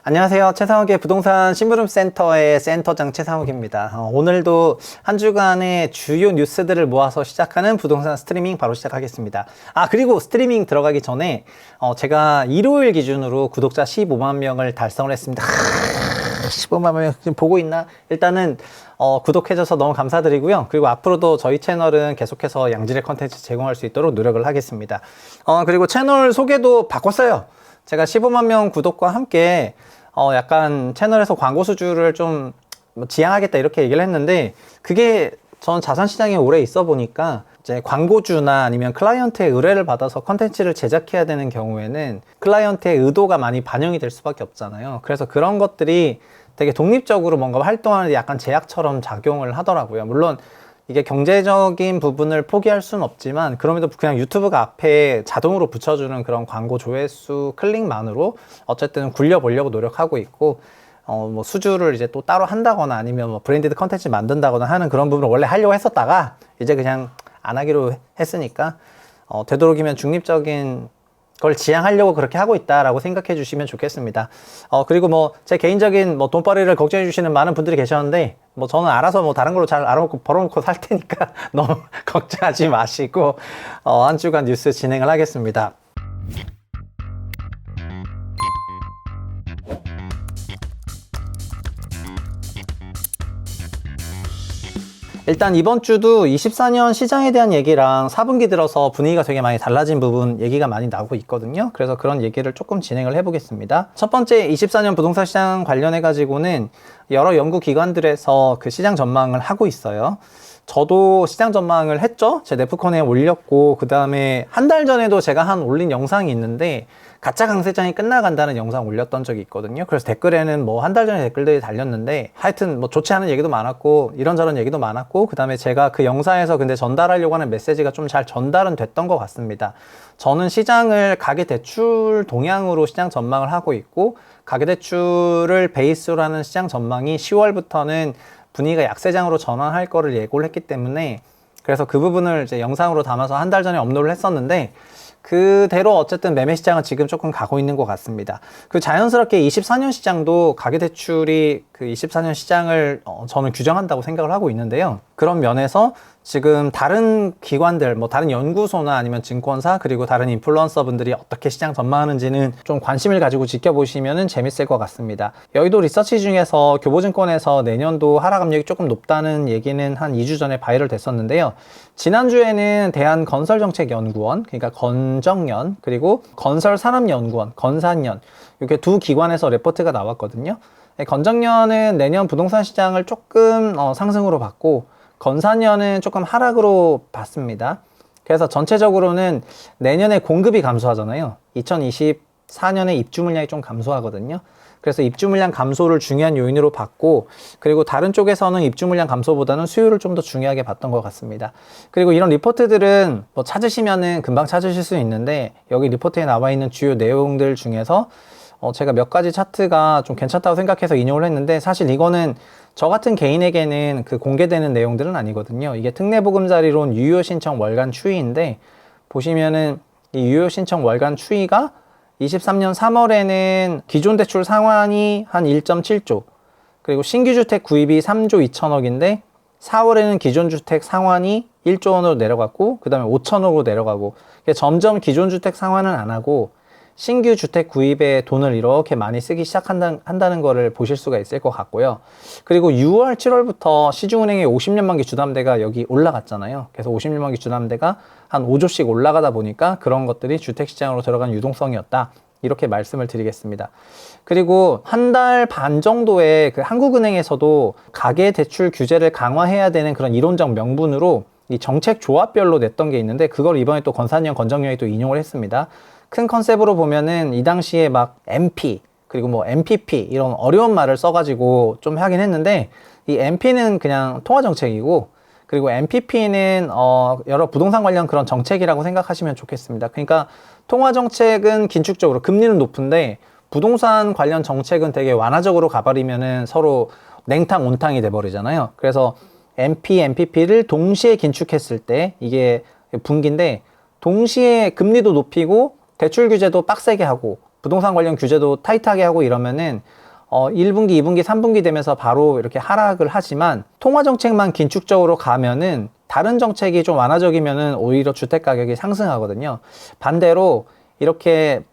안녕하세요. 최상욱의 부동산 심부름센터의 센터장 최상욱입니다. 오늘도 한 주간의 주요 뉴스들을 모아서 시작하는 부동산 스트리밍 바로 시작하겠습니다. 그리고 스트리밍 들어가기 전에 제가 일요일 기준으로 구독자 15만 명을 달성을 했습니다. 15만 명 지금 보고 있나? 일단은 구독해줘서 너무 감사드리고요. 그리고 앞으로도 저희 채널은 계속해서 양질의 컨텐츠 제공할 수 있도록 노력을 하겠습니다. 그리고 채널 소개도 바꿨어요. 제가 15만 명 구독과 함께 약간 채널에서 광고 수주를 좀 지양하겠다 이렇게 얘기를 했는데, 그게 전 자산시장에 오래 있어 보니까 이제 광고주나 아니면 클라이언트의 의뢰를 받아서 컨텐츠를 제작해야 되는 경우에는 클라이언트의 의도가 많이 반영이 될 수밖에 없잖아요. 그래서 그런 것들이 되게 독립적으로 뭔가 활동하는데 약간 제약처럼 작용을 하더라고요. 물론 이게 경제적인 부분을 포기할 수는 없지만, 그럼에도 그냥 유튜브가 앞에 자동으로 붙여주는 그런 광고 조회수 클릭만으로 어쨌든 굴려보려고 노력하고 있고, 뭐 수주를 이제 또 따로 한다거나 아니면 뭐 브랜디드 컨텐츠 만든다거나 하는 그런 부분을 원래 하려고 했었다가 이제 그냥 안 하기로 했으니까 되도록이면 중립적인 그걸 지향하려고 그렇게 하고 있다라고 생각해 주시면 좋겠습니다. 그리고 뭐 제 개인적인 뭐 돈벌이를 걱정해 주시는 많은 분들이 계셨는데, 뭐 저는 알아서 뭐 다른 걸로 잘 알아먹고 벌어놓고 살 테니까 너무 걱정하지 마시고 한 주간 뉴스 진행을 하겠습니다. 일단 이번 주도 24년 시장에 대한 얘기랑 4분기 들어서 분위기가 되게 많이 달라진 부분 얘기가 많이 나오고 있거든요. 그래서 그런 얘기를 조금 진행을 해보겠습니다. 첫 번째, 24년 부동산 시장 관련해 가지고는 여러 연구기관들에서 그 시장 전망을 하고 있어요. 저도 시장 전망을 했죠. 제 네프콘에 올렸고, 그 다음에 한 달 전에도 제가 한 올린 영상이 있는데 가짜 강세장이 끝나간다는 영상 올렸던 적이 있거든요. 그래서 댓글에는 뭐 한 달 전에 댓글들이 달렸는데, 하여튼 뭐 좋지 않은 얘기도 많았고 이런저런 얘기도 많았고, 그 다음에 제가 그 영상에서 근데 전달하려고 하는 메시지가 좀 잘 전달은 됐던 것 같습니다. 저는 시장을 가계대출 동향으로 시장 전망을 하고 있고, 가계대출을 베이스로 하는 시장 전망이 10월부터는 분위기가 약세장으로 전환할 거를 예고를 했기 때문에, 그래서 그 부분을 이제 영상으로 담아서 한 달 전에 업로드를 했었는데, 그대로 어쨌든 매매 시장은 지금 조금 가고 있는 것 같습니다. 그 자연스럽게 24년 시장도 가계대출이 그 24년 시장을 저는 규정한다고 생각을 하고 있는데요. 그런 면에서 지금 다른 기관들, 뭐 다른 연구소나 아니면 증권사, 그리고 다른 인플루언서 분들이 어떻게 시장 전망하는지는 좀 관심을 가지고 지켜보시면 재밌을 것 같습니다. 여의도 리서치 중에서 교보증권에서 내년도 하락 압력이 조금 높다는 얘기는 한 2주 전에 바이럴 됐었는데요. 지난주에는 대한건설정책연구원, 그러니까 건정연, 그리고 건설산업연구원, 건산연, 이렇게 두 기관에서 레포트가 나왔거든요. 건정연은 내년 부동산 시장을 조금 상승으로 봤고, 건산연은 조금 하락으로 봤습니다. 그래서 전체적으로는 내년에 공급이 감소하잖아요. 2024년에 입주 물량이 좀 감소하거든요. 그래서 입주 물량 감소를 중요한 요인으로 봤고, 그리고 다른 쪽에서는 입주 물량 감소보다는 수요를 좀 더 중요하게 봤던 것 같습니다. 그리고 이런 리포트들은 뭐 찾으시면은 금방 찾으실 수 있는데, 여기 리포트에 나와 있는 주요 내용들 중에서 제가 몇 가지 차트가 좀 괜찮다고 생각해서 인용을 했는데, 사실 이거는 저 같은 개인에게는 그 공개되는 내용들은 아니거든요. 이게 특례보금자리론 유효 신청 월간 추이인데, 보시면은 이 유효 신청 월간 추이가 23년 3월에는 기존 대출 상환이 한 1.7조, 그리고 신규 주택 구입이 3조 2천억인데 4월에는 기존 주택 상환이 1조 원으로 내려갔고, 그 다음에 5천억으로 내려가고, 점점 기존 주택 상환은 안 하고 신규 주택 구입에 돈을 이렇게 많이 쓰기 시작한다는 거를 보실 수가 있을 것 같고요. 그리고 6월, 7월부터 시중은행의 50년 만기 주담대가 여기 올라갔잖아요. 그래서 50년 만기 주담대가 한 5조씩 올라가다 보니까 그런 것들이 주택시장으로 들어간 유동성이었다, 이렇게 말씀을 드리겠습니다. 그리고 한 달 반 정도에 그 한국은행에서도 가계대출 규제를 강화해야 되는 그런 이론적 명분으로 이 정책 조합별로 냈던 게 있는데, 그걸 이번에 또 건산연, 건정연이 또 인용을 했습니다. 큰 컨셉으로 보면은 이 당시에 막 MP, 그리고 뭐 MPP 이런 어려운 말을 써가지고 좀 하긴 했는데, 이 MP는 그냥 통화정책이고, 그리고 MPP는 여러 부동산 관련 그런 정책이라고 생각하시면 좋겠습니다. 그러니까 통화정책은 긴축적으로 금리는 높은데, 부동산 관련 정책은 되게 완화적으로 가버리면은 서로 냉탕 온탕이 돼버리잖아요. 그래서 MP, MPP를 동시에 긴축했을 때 이게 분기인데, 동시에 금리도 높이고 대출 규제도 빡세게 하고 부동산 관련 규제도 타이트하게 하고 이러면은 1분기, 2분기, 3분기 되면서 바로 이렇게 하락을 하지만 통화 정책만 긴축적으로 가면은 다른 정책이 좀 완화적이면은 오히려 주택 가격이 상승하거든요. 반대로 이렇게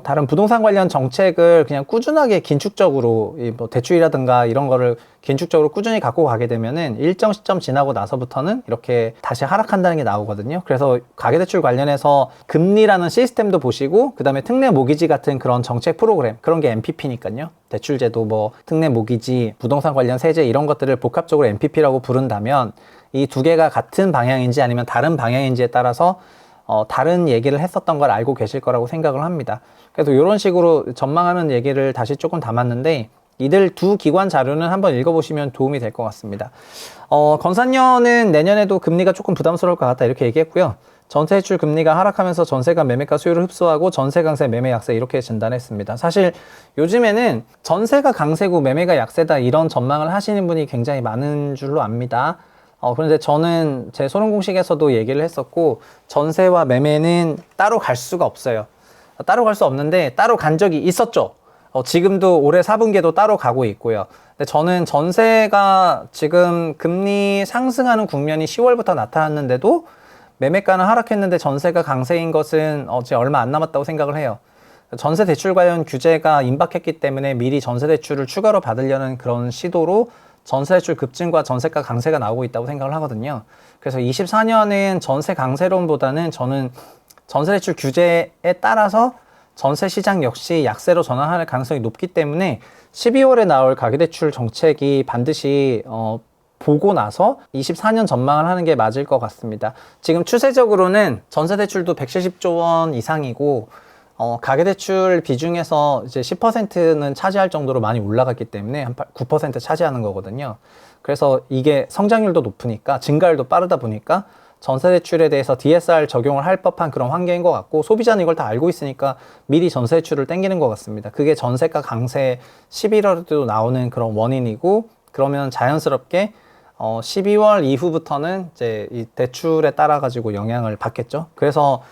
다른 부동산 관련 정책을 그냥 꾸준하게 긴축적으로 뭐 대출이라든가 이런 거를 긴축적으로 꾸준히 갖고 가게 되면은 일정 시점 지나고 나서부터는 이렇게 다시 하락한다는 게 나오거든요. 그래서 가계대출 관련해서 금리라는 시스템도 보시고 그다음에 특례 모기지 같은 그런 정책 프로그램, 그런 게 MPP니까요. 대출제도 뭐 특례 모기지, 부동산 관련 세제 이런 것들을 복합적으로 MPP라고 부른다면 이 두 개가 같은 방향인지 아니면 다른 방향인지에 따라서 다른 얘기를 했었던 걸 알고 계실 거라고 생각을 합니다. 그래서 이런 식으로 전망하는 얘기를 다시 조금 담았는데 이들 두 기관 자료는 한번 읽어보시면 도움이 될 것 같습니다. 건산연은 내년에도 금리가 조금 부담스러울 것 같다 이렇게 얘기했고요. 전세대출 금리가 하락하면서 전세가 매매가 수요를 흡수하고 전세 강세 매매 약세 이렇게 진단했습니다. 사실 요즘에는 전세가 강세고 매매가 약세다 이런 전망을 하시는 분이 굉장히 많은 줄로 압니다. 그런데 저는 제 소론 공식에서도 얘기를 했었고 전세와 매매는 따로 갈 수가 없어요. 따로 갈 수 없는데 따로 간 적이 있었죠. 지금도 올해 4분기에도 따로 가고 있고요. 근데 저는 전세가 지금 금리 상승하는 국면이 10월부터 나타났는데도 매매가는 하락했는데 전세가 강세인 것은 이제 얼마 안 남았다고 생각을 해요. 전세 대출 관련 규제가 임박했기 때문에 미리 전세 대출을 추가로 받으려는 그런 시도로 전세 대출 급증과 전세가 강세가 나오고 있다고 생각을 하거든요. 그래서 24년은 전세 강세론보다는 저는 전세 대출 규제에 따라서 전세 시장 역시 약세로 전환할 가능성이 높기 때문에 12월에 나올 가계대출 정책이 반드시 보고 나서 24년 전망을 하는 게 맞을 것 같습니다. 지금 추세적으로는 전세 대출도 170조 원 이상이고 가계대출 비중에서 이제 10%는 차지할 정도로 많이 올라갔기 때문에 한 9% 차지하는 거거든요. 그래서 이게 성장률도 높으니까 증가율도 빠르다 보니까 전세대출에 대해서 DSR 적용을 할 법한 그런 환경인 것 같고 소비자는 이걸 다 알고 있으니까 미리 전세대출을 땡기는 것 같습니다. 그게 전세가 강세 11월에도 나오는 그런 원인이고 그러면 자연스럽게 12월 이후부터는 이제 이 대출에 따라 가지고 영향을 받겠죠. 그래서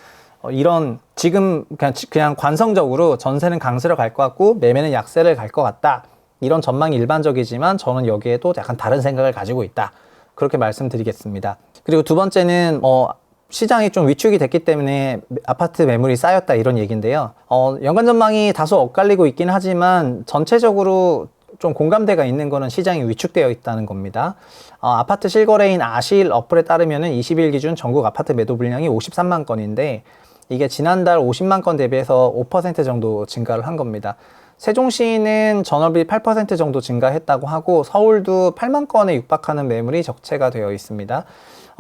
이런 지금 그냥 관성적으로 전세는 강세로 갈 것 같고 매매는 약세를 갈 것 같다. 이런 전망이 일반적이지만 저는 여기에도 약간 다른 생각을 가지고 있다. 그렇게 말씀드리겠습니다. 그리고 두 번째는 시장이 좀 위축이 됐기 때문에 아파트 매물이 쌓였다 이런 얘기인데요. 연간 전망이 다소 엇갈리고 있긴 하지만 전체적으로 좀 공감대가 있는 거는 시장이 위축되어 있다는 겁니다. 아파트 실거래인 아실 어플에 따르면은 20일 기준 전국 아파트 매도 물량이 53만 건인데 이게 지난달 50만 건 대비해서 5% 정도 증가를 한 겁니다. 세종시는 전월비 8% 정도 증가했다고 하고 서울도 8만 건에 육박하는 매물이 적체가 되어 있습니다.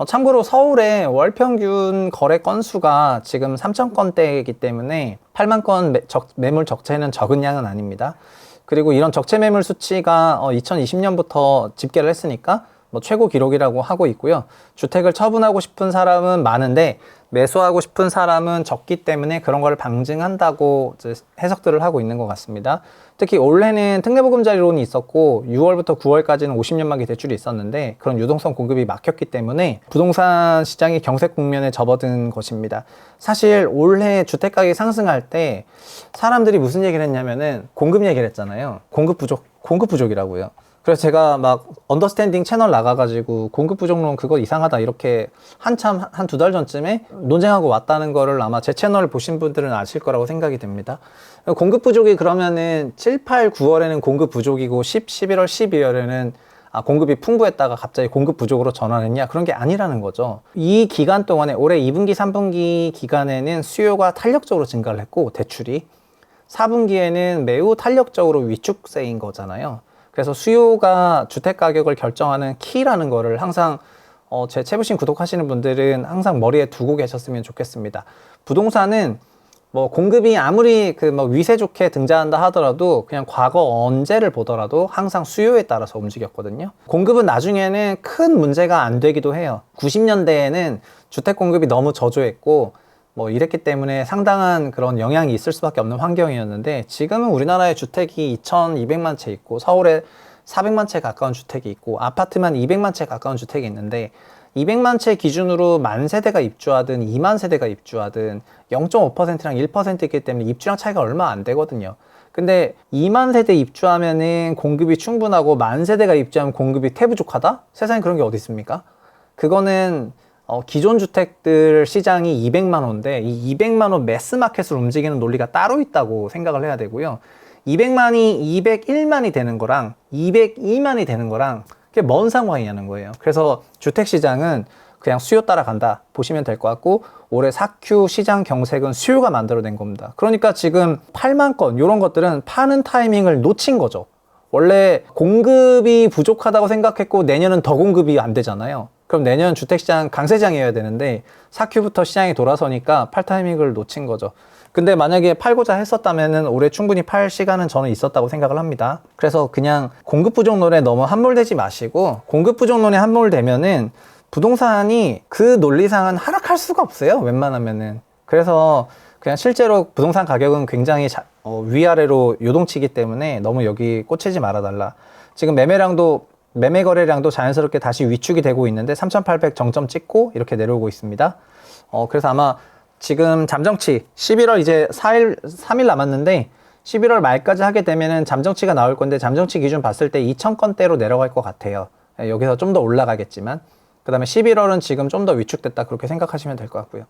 참고로 서울의 월 평균 거래 건수가 지금 3천 건대이기 때문에 8만 건 매물 적체는 적은 양은 아닙니다. 그리고 이런 적체 매물 수치가 2020년부터 집계를 했으니까 최고 기록이라고 하고 있고요. 주택을 처분하고 싶은 사람은 많은데 매수하고 싶은 사람은 적기 때문에 그런 걸 방증한다고 해석들을 하고 있는 것 같습니다. 특히 올해는 특례보금자리론이 있었고 6월부터 9월까지는 50년 만기 대출이 있었는데 그런 유동성 공급이 막혔기 때문에 부동산 시장이 경색 국면에 접어든 것입니다. 사실 올해 주택가격이 상승할 때 사람들이 무슨 얘기를 했냐면은 공급 얘기를 했잖아요. 공급 부족이라고요. 그래서 제가 막 언더스탠딩 채널 나가가지고 공급 부족론 그거 이상하다 이렇게 한참 한 2달 전쯤에 논쟁하고 왔다는 거를 아마 제 채널을 보신 분들은 아실 거라고 생각이 됩니다. 공급 부족이 그러면은 7, 8, 9월에는 공급 부족이고 10, 11월, 12월에는 공급이 풍부했다가 갑자기 공급 부족으로 전환했냐? 그런 게 아니라는 거죠. 이 기간 동안에 올해 2분기, 3분기 기간에는 수요가 탄력적으로 증가를 했고 대출이 4분기에는 매우 탄력적으로 위축세인 거잖아요. 그래서 수요가 주택 가격을 결정하는 키라는 거를 항상 제 채부신 구독하시는 분들은 항상 머리에 두고 계셨으면 좋겠습니다. 부동산은 공급이 아무리 위세 좋게 등장한다 하더라도 그냥 과거 언제를 보더라도 항상 수요에 따라서 움직였거든요. 공급은 나중에는 큰 문제가 안 되기도 해요. 90년대에는 주택 공급이 너무 저조했고 이랬기 때문에 상당한 그런 영향이 있을 수밖에 없는 환경이었는데 지금은 우리나라의 주택이 2,200만 채 있고 서울에 400만 채 가까운 주택이 있고 아파트만 200만 채 가까운 주택이 있는데 200만 채 기준으로 만 세대가 입주하든 2만 세대가 입주하든 0.5%랑 1%이기 때문에 입주량 차이가 얼마 안 되거든요. 근데 2만 세대 입주하면은 공급이 충분하고 만 세대가 입주하면 공급이 태부족하다? 세상에 그런 게 어디 있습니까? 그거는 기존 주택들 시장이 200만 호인데 이 200만 호 매스마켓을 움직이는 논리가 따로 있다고 생각을 해야 되고요. 200만이 201만이 되는 거랑 202만이 되는 거랑 그게 뭔 상황이냐는 거예요. 그래서 주택 시장은 그냥 수요 따라간다 보시면 될 것 같고, 올해 4Q 시장 경색은 수요가 만들어낸 겁니다. 그러니까 지금 8만 건 이런 것들은 파는 타이밍을 놓친 거죠. 원래 공급이 부족하다고 생각했고 내년은 더 공급이 안 되잖아요. 그럼 내년 주택시장 강세장이어야 되는데 4Q부터 시장이 돌아서니까 팔 타이밍을 놓친 거죠. 근데 만약에 팔고자 했었다면은 올해 충분히 팔 시간은 저는 있었다고 생각을 합니다. 그래서 그냥 공급 부족론에 너무 함몰되지 마시고, 공급 부족론에 함몰되면은 부동산이 그 논리상은 하락할 수가 없어요, 웬만하면은. 그래서 그냥 실제로 부동산 가격은 굉장히 위아래로 요동치기 때문에 너무 여기 꽂히지 말아달라. 지금 매매 거래량도 자연스럽게 다시 위축이 되고 있는데 3,800 정점 찍고 이렇게 내려오고 있습니다. 그래서 아마 지금 잠정치 11월 이제 3일 남았는데 11월 말까지 하게 되면은 잠정치가 나올 건데, 잠정치 기준 봤을 때 2,000건대로 내려갈 것 같아요. 여기서 좀 더 올라가겠지만, 그 다음에 11월은 지금 좀 더 위축됐다 그렇게 생각하시면 될 것 같고요.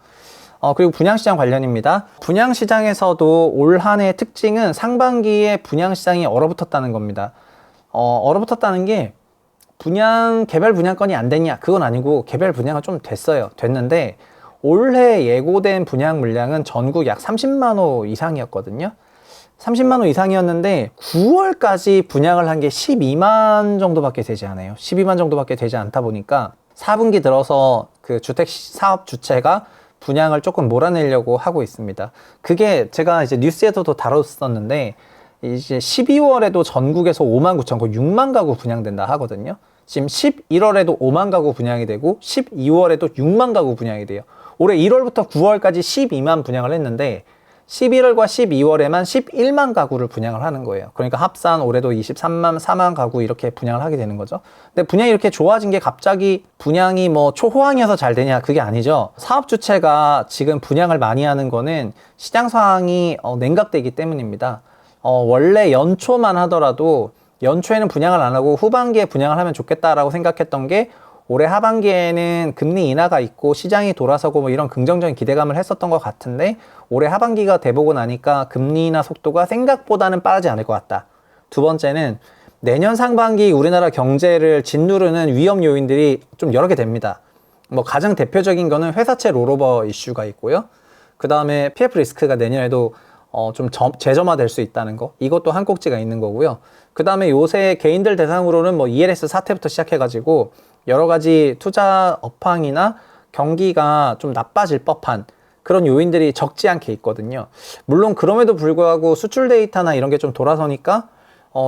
그리고 분양시장 관련입니다. 분양시장에서도 올 한 해의 특징은 상반기에 분양시장이 얼어붙었다는 겁니다. 얼어붙었다는 게 개별 분양건이 안 됐냐? 그건 아니고 개별 분양은 좀 됐는데 올해 예고된 분양 물량은 전국 약 30만 호 이상이었거든요. 30만 호 이상이었는데 9월까지 분양을 한 게 12만 정도밖에 되지 않아요. 12만 정도밖에 되지 않다 보니까 4분기 들어서 그 주택 사업 주체가 분양을 조금 몰아내려고 하고 있습니다. 그게 제가 이제 뉴스에서도 다뤘었는데, 이제 12월에도 전국에서 5만 9천 거, 6만 가구 분양된다 하거든요. 지금 11월에도 5만 가구 분양이 되고 12월에도 6만 가구 분양이 돼요. 올해 1월부터 9월까지 12만 분양을 했는데 11월과 12월에만 11만 가구를 분양을 하는 거예요. 그러니까 합산 올해도 23만, 4만 가구 이렇게 분양을 하게 되는 거죠. 근데 분양이 이렇게 좋아진 게 갑자기 분양이 뭐 초호황이어서 잘 되냐? 그게 아니죠. 사업 주체가 지금 분양을 많이 하는 거는 시장 상황이 냉각되기 때문입니다. 원래 연초만 하더라도 연초에는 분양을 안 하고 후반기에 분양을 하면 좋겠다라고 생각했던 게 올해 하반기에는 금리 인하가 있고 시장이 돌아서고 뭐 이런 긍정적인 기대감을 했었던 것 같은데, 올해 하반기가 돼보고 나니까 금리 인하 속도가 생각보다는 빠르지 않을 것 같다. 두 번째는 내년 상반기 우리나라 경제를 짓누르는 위험 요인들이 좀 여러 개 됩니다. 뭐 가장 대표적인 거는 회사채 롤오버 이슈가 있고요. 그 다음에 PF 리스크가 내년에도 좀 재점화될 수 있다는 거, 이것도 한 꼭지가 있는 거고요. 그 다음에 요새 개인들 대상으로는 뭐 ELS 사태부터 시작해가지고 여러 가지 투자 업황이나 경기가 좀 나빠질 법한 그런 요인들이 적지 않게 있거든요. 물론 그럼에도 불구하고 수출 데이터나 이런 게 좀 돌아서니까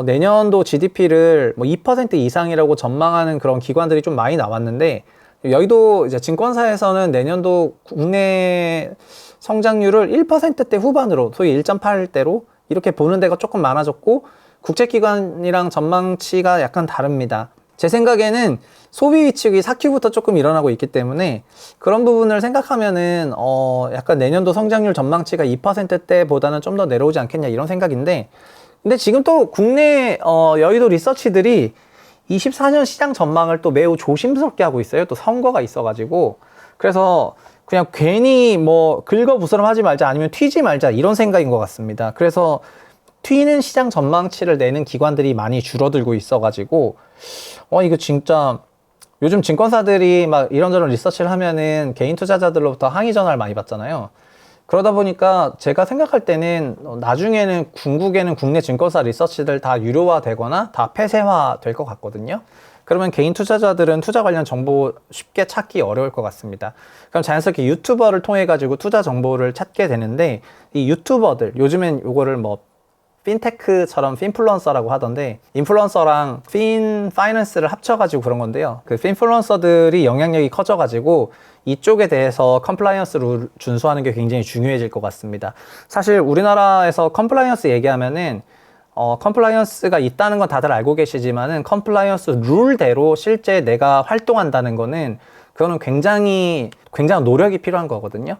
내년도 GDP를 뭐 2% 이상이라고 전망하는 그런 기관들이 좀 많이 나왔는데, 여의도 이제 증권사에서는 내년도 국내 성장률을 1%대 후반으로, 소위 1.8대로 이렇게 보는 데가 조금 많아졌고, 국제기관이랑 전망치가 약간 다릅니다. 제 생각에는 소비 위축이 4Q부터 조금 일어나고 있기 때문에 그런 부분을 생각하면은 약간 내년도 성장률 전망치가 2%대보다는 좀 더 내려오지 않겠냐 이런 생각인데, 근데 지금 또 국내 여의도 리서치들이 24년 시장 전망을 또 매우 조심스럽게 하고 있어요. 또 선거가 있어가지고. 그래서 그냥 괜히 뭐 긁어부스럼하지 말자, 아니면 튀지 말자, 이런 생각인 것 같습니다. 그래서 튀는 시장 전망치를 내는 기관들이 많이 줄어들고 있어가지고 이거 진짜 요즘 증권사들이 막 이런저런 리서치를 하면은 개인 투자자들로부터 항의 전화를 많이 받잖아요. 그러다 보니까 제가 생각할 때는 나중에는 궁극에는 국내 증권사 리서치들 다 유료화 되거나 다 폐쇄화 될 것 같거든요. 그러면 개인 투자자들은 투자 관련 정보 쉽게 찾기 어려울 것 같습니다. 그럼 자연스럽게 유튜버를 통해 가지고 투자 정보를 찾게 되는데, 이 유튜버들 요즘엔 요거를 뭐 핀테크처럼 핀플루언서라고 하던데, 인플루언서랑 파이낸스를 합쳐가지고 그런 건데요. 그 핀플루언서들이 영향력이 커져가지고 이쪽에 대해서 컴플라이언스 룰 준수하는 게 굉장히 중요해질 것 같습니다. 사실 우리나라에서 컴플라이언스 얘기하면은 컴플라이언스가 있다는 건 다들 알고 계시지만은 컴플라이언스 룰대로 실제 내가 활동한다는 거는 그거는 굉장히 노력이 필요한 거거든요.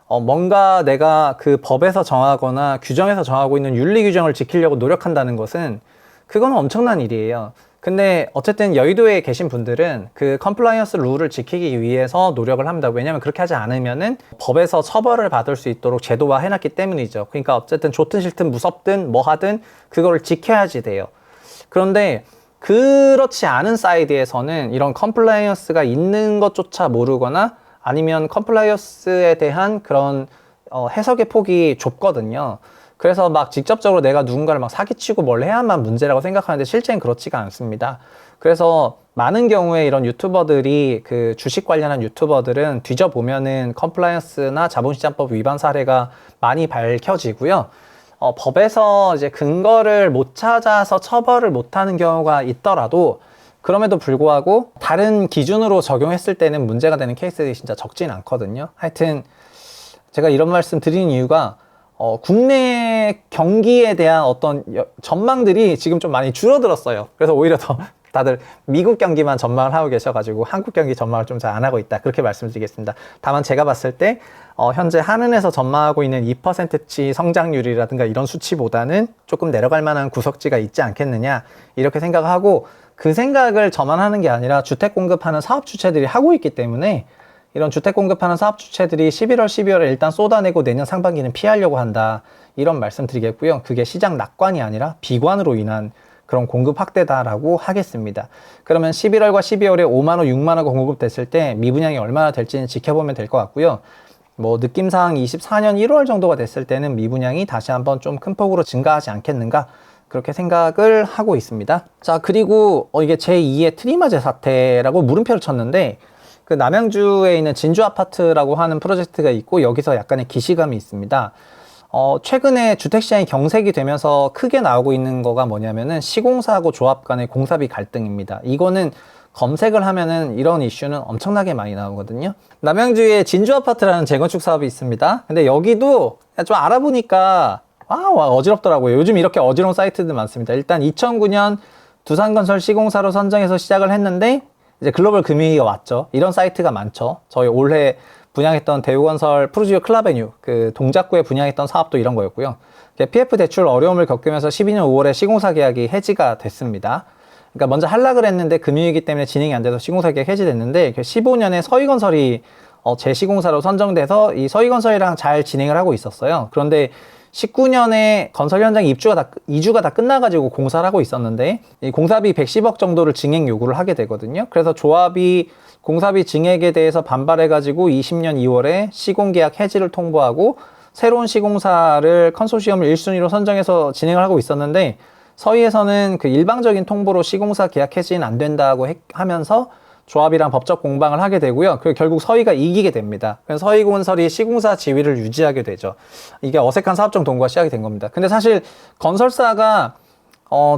뭔가 내가 그 법에서 정하거나 규정에서 정하고 있는 윤리 규정을 지키려고 노력한다는 것은 그거는 엄청난 일이에요. 근데 어쨌든 여의도에 계신 분들은 그 컴플라이언스 룰을 지키기 위해서 노력을 합니다. 왜냐하면 그렇게 하지 않으면은 법에서 처벌을 받을 수 있도록 제도화 해놨기 때문이죠. 그러니까 어쨌든 좋든 싫든 무섭든 뭐 하든 그거를 지켜야지 돼요. 그런데 그렇지 않은 사이드에서는 이런 컴플라이언스가 있는 것조차 모르거나 아니면 컴플라이언스에 대한 그런 해석의 폭이 좁거든요. 그래서 막 직접적으로 내가 누군가를 막 사기치고 뭘 해야만 문제라고 생각하는데 실제는 그렇지가 않습니다. 그래서 많은 경우에 이런 유튜버들이 그 주식 관련한 유튜버들은 뒤져보면은 컴플라이언스나 자본시장법 위반 사례가 많이 밝혀지고요. 법에서 이제 근거를 못 찾아서 처벌을 못하는 경우가 있더라도 그럼에도 불구하고 다른 기준으로 적용했을 때는 문제가 되는 케이스들이 진짜 적진 않거든요. 하여튼 제가 이런 말씀 드리는 이유가 국내 경기에 대한 어떤 전망들이 지금 좀 많이 줄어들었어요. 그래서 오히려 더 다들 미국 경기만 전망을 하고 계셔가지고 한국 경기 전망을 좀 잘 안 하고 있다. 그렇게 말씀드리겠습니다. 다만 제가 봤을 때 현재 한은에서 전망하고 있는 2%치 성장률이라든가 이런 수치보다는 조금 내려갈 만한 구석지가 있지 않겠느냐 이렇게 생각하고 그 생각을 저만 하는 게 아니라 주택 공급하는 사업 주체들이 하고 있기 때문에 이런 주택 공급하는 사업 주체들이 11월, 12월에 일단 쏟아내고 내년 상반기는 피하려고 한다. 이런 말씀 드리겠고요. 그게 시장 낙관이 아니라 비관으로 인한 그런 공급 확대다라고 하겠습니다. 그러면 11월과 12월에 5만 호, 6만 호가 공급됐을 때 미분양이 얼마나 될지는 지켜보면 될 것 같고요. 뭐 느낌상 24년 1월 정도가 됐을 때는 미분양이 다시 한번 좀 큰 폭으로 증가하지 않겠는가 그렇게 생각을 하고 있습니다. 자, 그리고 이게 제2의 트리마제 사태라고 물음표를 쳤는데 그 남양주에 있는 진주 아파트라고 하는 프로젝트가 있고 여기서 약간의 기시감이 있습니다. 최근에 주택시장이 경색이 되면서 크게 나오고 있는 거가 뭐냐면은 시공사하고 조합 간의 공사비 갈등입니다. 이거는 검색을 하면은 이런 이슈는 엄청나게 많이 나오거든요. 남양주에 진주 아파트라는 재건축 사업이 있습니다. 근데 여기도 좀 알아보니까 어지럽더라고요. 요즘 이렇게 어지러운 사이트들 많습니다. 일단 2009년 두산건설 시공사로 선정해서 시작을 했는데 이제 글로벌 금융위기가 왔죠. 이런 사이트가 많죠. 저희 올해 분양했던 대우건설 푸르지오 클라베뉴 그 동작구에 분양했던 사업도 이런 거였고요. PF 대출 어려움을 겪으면서 12년 5월에 시공사 계약이 해지가 됐습니다. 그러니까 먼저 하락을 했는데 금융위기 때문에 진행이 안 돼서 시공사 계약 해지됐는데 15년에 서희건설이 재시공사로 선정돼서 이 서희건설이랑 잘 진행을 하고 있었어요. 그런데 19년에 건설 현장 이주가 다 끝나가지고 공사를 하고 있었는데 이 공사비 110억 정도를 증액 요구를 하게 되거든요. 그래서 조합이 공사비 증액에 대해서 반발해가지고 20년 2월에 시공계약 해지를 통보하고 새로운 시공사를 컨소시엄을 1순위로 선정해서 진행을 하고 있었는데 서희에서는 그 일방적인 통보로 시공사 계약 해지는 안 된다고 하면서 조합이랑 법적 공방을 하게 되고요. 그리고 결국 서희가 이기게 됩니다. 그래서 서희건설이 시공사 지위를 유지하게 되죠. 이게 어색한 사업적 동거가 시작이 된 겁니다. 근데 사실 건설사가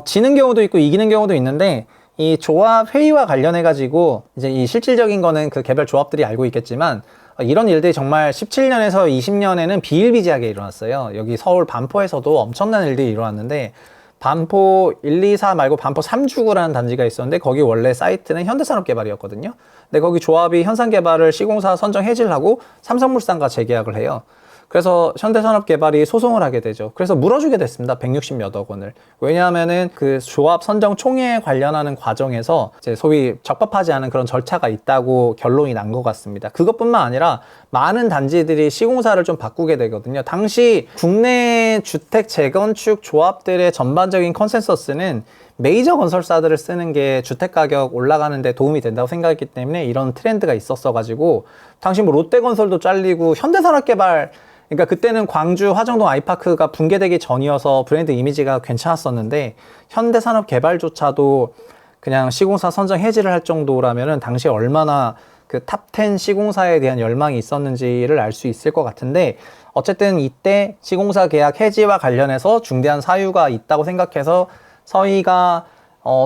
지는 경우도 있고 이기는 경우도 있는데 이 조합 회의와 관련해 가지고 이제 이 실질적인 거는 그 개별 조합들이 알고 있겠지만 이런 일들이 정말 17년에서 20년에는 비일비재하게 일어났어요. 여기 서울 반포에서도 엄청난 일들이 일어났는데 반포 1, 2, 4 말고 반포 3주구라는 단지가 있었는데 거기 원래 사이트는 현대산업개발이었거든요. 근데 거기 조합이 현상개발을 시공사 선정 해지를 하고 삼성물산과 재계약을 해요. 그래서 현대산업개발이 소송을 하게 되죠. 그래서 물어주게 됐습니다. 160몇억 원을. 왜냐하면은 그 조합 선정 총회에 관련하는 과정에서 이제 소위 적법하지 않은 그런 절차가 있다고 결론이 난 것 같습니다. 그것뿐만 아니라 많은 단지들이 시공사를 좀 바꾸게 되거든요. 당시 국내 주택 재건축 조합들의 전반적인 컨센서스는 메이저 건설사들을 쓰는 게 주택가격 올라가는 데 도움이 된다고 생각했기 때문에 이런 트렌드가 있었어가지고 당시 뭐 롯데건설도 잘리고 현대산업개발 그러니까 그때는 광주 화정동 아이파크가 붕괴되기 전이어서 브랜드 이미지가 괜찮았었는데 현대산업개발조차도 그냥 시공사 선정 해지를 할 정도라면은 당시에 얼마나 그 탑 10 시공사에 대한 열망이 있었는지를 알 수 있을 것 같은데 어쨌든 이때 시공사 계약 해지와 관련해서 중대한 사유가 있다고 생각해서 서희가